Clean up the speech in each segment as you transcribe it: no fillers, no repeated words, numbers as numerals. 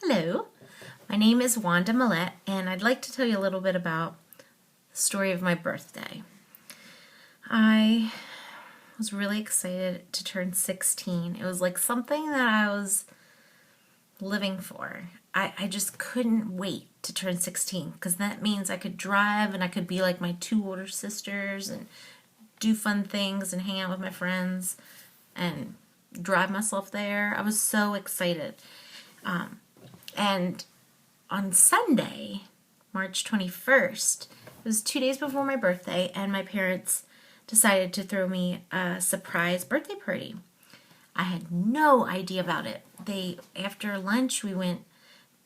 Hello, my name is Wanda Millette, and I'd like to tell you a little bit about the story of my birthday. I was really excited to turn 16. It was like something that I was living for. I just couldn't wait to turn 16 because that means I could drive and I could be like my two older sisters and do fun things and hang out with my friends and drive myself there. I was so excited. And on Sunday, March 21st, it was 2 days before my birthday, and my parents decided to throw me a surprise birthday party. I had no idea about it. After lunch, we went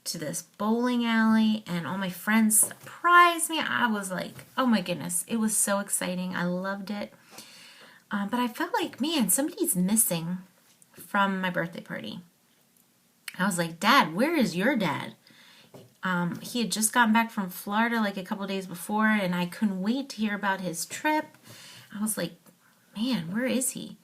to this bowling alley, and all my friends surprised me. I was like, oh my goodness, it was so exciting. I loved it. But I felt like, man, somebody's missing from my birthday party. I was like, Dad, where is your dad? He had just gotten back from Florida like a couple days before, and I couldn't wait to hear about his trip. I was like, man, where is he?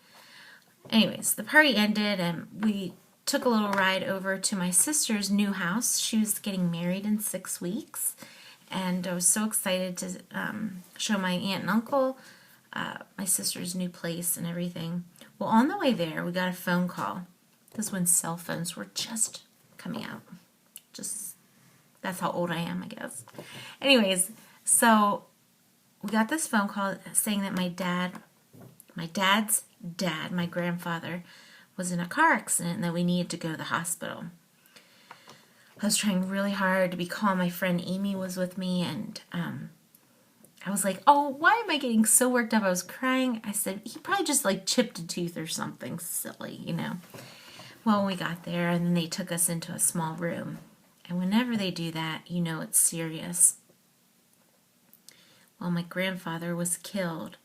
Anyways, the party ended, and we took a little ride over to my sister's new house. She was getting married in 6 weeks, and I was so excited to show my aunt and uncle my sister's new place and everything. Well, on the way there, we got a phone call. This was when cell phones were just coming out. That's how old I am, I guess. Anyways, so we got this phone call saying that my dad's dad, my grandfather, was in a car accident and that we needed to go to the hospital. I was trying really hard to be calm. My friend Amy was with me, and I was like, oh, why am I getting so worked up? I was crying. I said, he probably just like chipped a tooth or something silly, Well, we got there, and then they took us into a small room. And whenever they do that, it's serious. Well, my grandfather was killed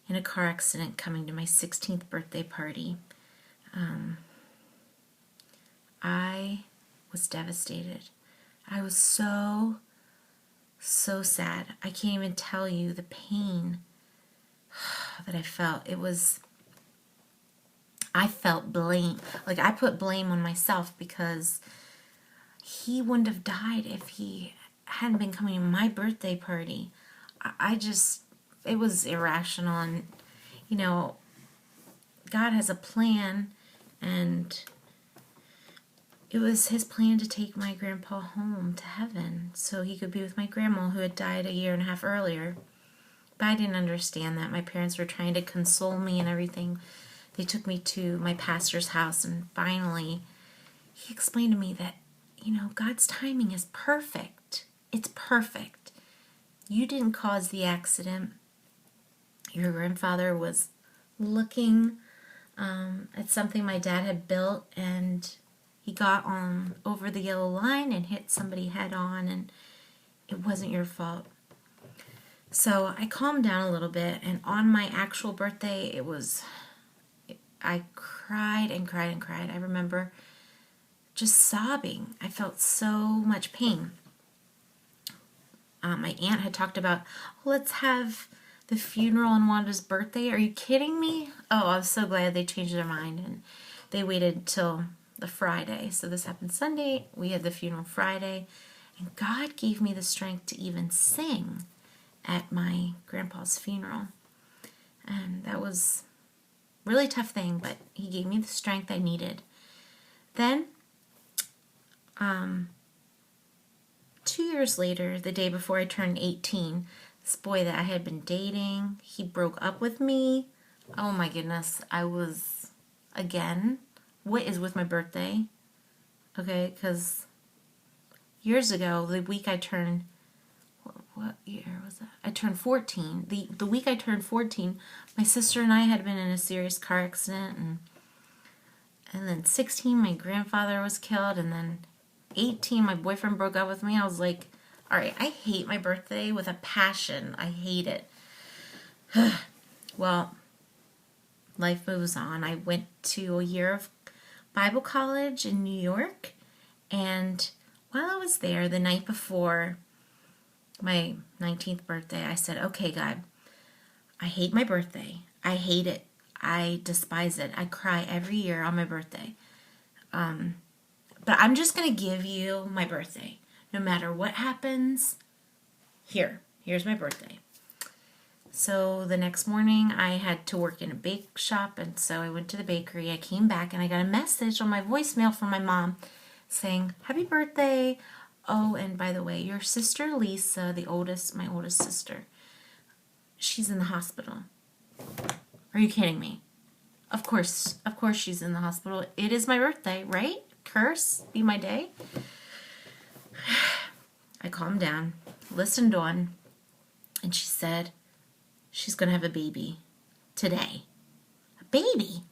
in a car accident coming to my 16th birthday party. I was devastated. I was so sad. I can't even tell you the pain that I felt. I felt blame. Like, I put blame on myself because he wouldn't have died if he hadn't been coming to my birthday party. It was irrational, and, God has a plan, and it was his plan to take my grandpa home to heaven so he could be with my grandma who had died a year and a half earlier. But I didn't understand that. My parents were trying to console me and everything. They took me to my pastor's house, and finally he explained to me that, God's timing is perfect. It's perfect. You didn't cause the accident. Your grandfather was looking at something my dad had built, and he got on over the yellow line and hit somebody head on, and it wasn't your fault. So I calmed down a little bit, and on my actual birthday, I cried and cried and cried. I remember just sobbing. I felt so much pain. My aunt had talked about, let's have the funeral on Wanda's birthday. Are you kidding me? Oh, I was so glad they changed their mind, and they waited till the Friday. So this happened Sunday. We had the funeral Friday, and God gave me the strength to even sing at my grandpa's funeral. And that was a really tough thing, but he gave me the strength I needed. Then 2 years later, the day before I turned 18, this boy that I had been dating, he broke up with me. Oh my goodness, I was, again, what is with my birthday? Okay, because years ago, the week I turned, what year was that? I turned 14. The week I turned 14, my sister and I had been in a serious car accident, and then 16, my grandfather was killed, and then 18, my boyfriend broke up with me. I was like, all right, I hate my birthday with a passion. I hate it. Well, life moves on. I went to a year of Bible college in New York, and while I was there, the night before my 19th birthday, I said, okay, God, I hate my birthday. I hate it. I despise it. I cry every year on my birthday. But I'm just going to give you my birthday. No matter what happens, here's my birthday. So the next morning I had to work in a bake shop, and so I went to the bakery. I came back and I got a message on my voicemail from my mom saying, "Happy birthday. Oh, and by the way, your sister Lisa, my oldest sister, she's in the hospital." Are you kidding me? Of course she's in the hospital. It is my birthday, right? Curse be my day. I calmed down, listened on, and she said she's going to have a baby today. A baby?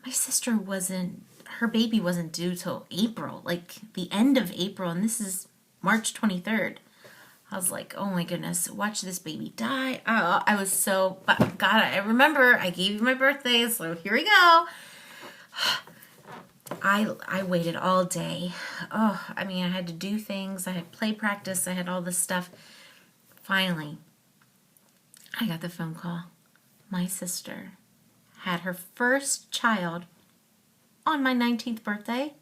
My sister her baby wasn't due till April, like the end of April, and this is March 23rd. I was like, oh my goodness, watch this baby die. Oh, I was so, but God, I remember I gave you my birthday, so here we go. I waited all day. Oh, I mean, I had to do things. I had play practice. I had all this stuff. Finally, I got the phone call. My sister had her first child on my 19th birthday.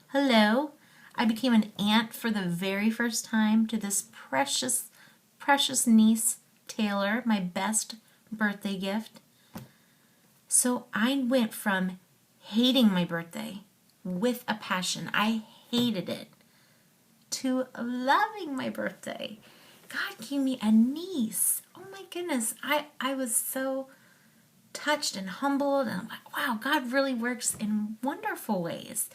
Hello. I became an aunt for the very first time to this precious, precious niece, Taylor, my best birthday gift. So I went from hating my birthday with a passion, I hated it, to loving my birthday. God gave me a niece. Oh my goodness. I was so touched and humbled, and I'm like, wow, God really works in wonderful ways.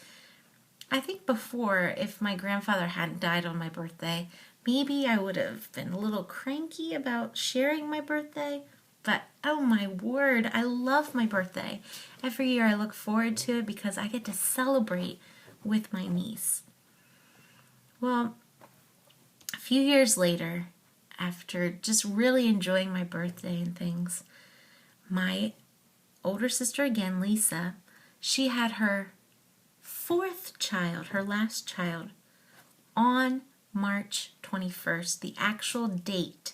I think before, if my grandfather hadn't died on my birthday, maybe I would have been a little cranky about sharing my birthday. But oh my word, I love my birthday. Every year I look forward to it because I get to celebrate with my niece. Well, a few years later, after just really enjoying my birthday and things, my older sister again, Lisa, she had her fourth child, her last child, on March 21st, the actual date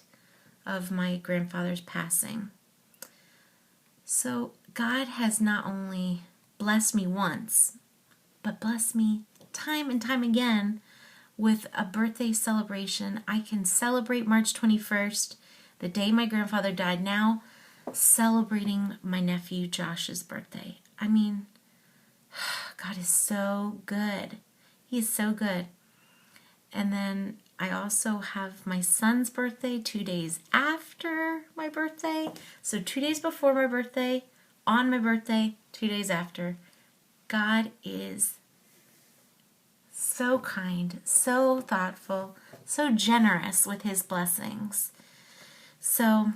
of my grandfather's passing. So God has not only blessed me once, but blessed me time and time again with a birthday celebration. I can celebrate March 21st, the day my grandfather died, now celebrating my nephew Josh's birthday. I mean, God is so good. He is so good. And then I also have my son's birthday 2 days after my birthday. So 2 days before my birthday, on my birthday, 2 days after. God is so kind, so thoughtful, so generous with his blessings. So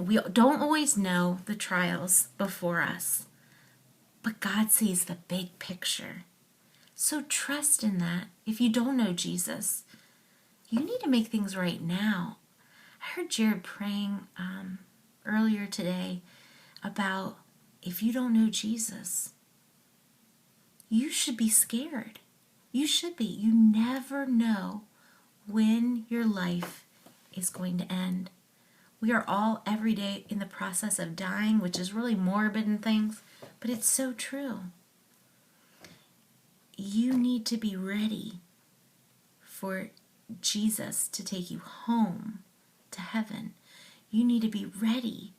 we don't always know the trials before us, but God sees the big picture. So trust in that. If you don't know Jesus, you need to make things right now. I heard Jared praying earlier today about if you don't know Jesus, you should be scared. You should be. You never know when your life is going to end. We are all every day in the process of dying, which is really morbid and things, but it's so true. You need to be ready for Jesus to take you home to heaven. You need to be ready.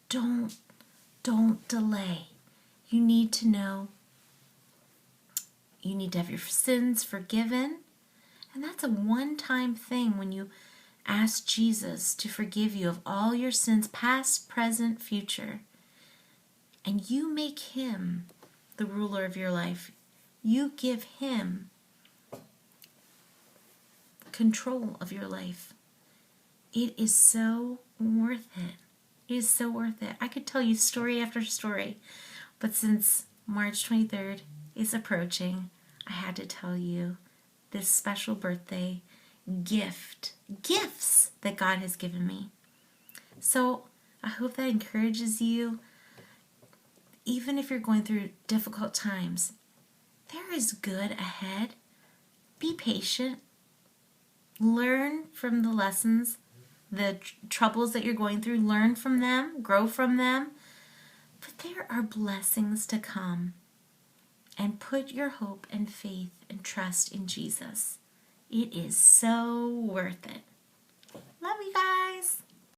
Don't delay. You need to know you need to have your sins forgiven. And that's a one-time thing when you ask Jesus to forgive you of all your sins, past, present, future. And you make him the ruler of your life. You give him control of your life. It is so worth it. It is so worth it. I could tell you story after story, but since March 23rd is approaching, I had to tell you this special birthday gifts that God has given me. So I hope that encourages you. Even if you're going through difficult times, there is good ahead. Be patient. Learn from the lessons, the troubles that you're going through. Learn from them, grow from them. But there are blessings to come. and put your hope and faith and trust in Jesus. It is so worth it. Love you guys.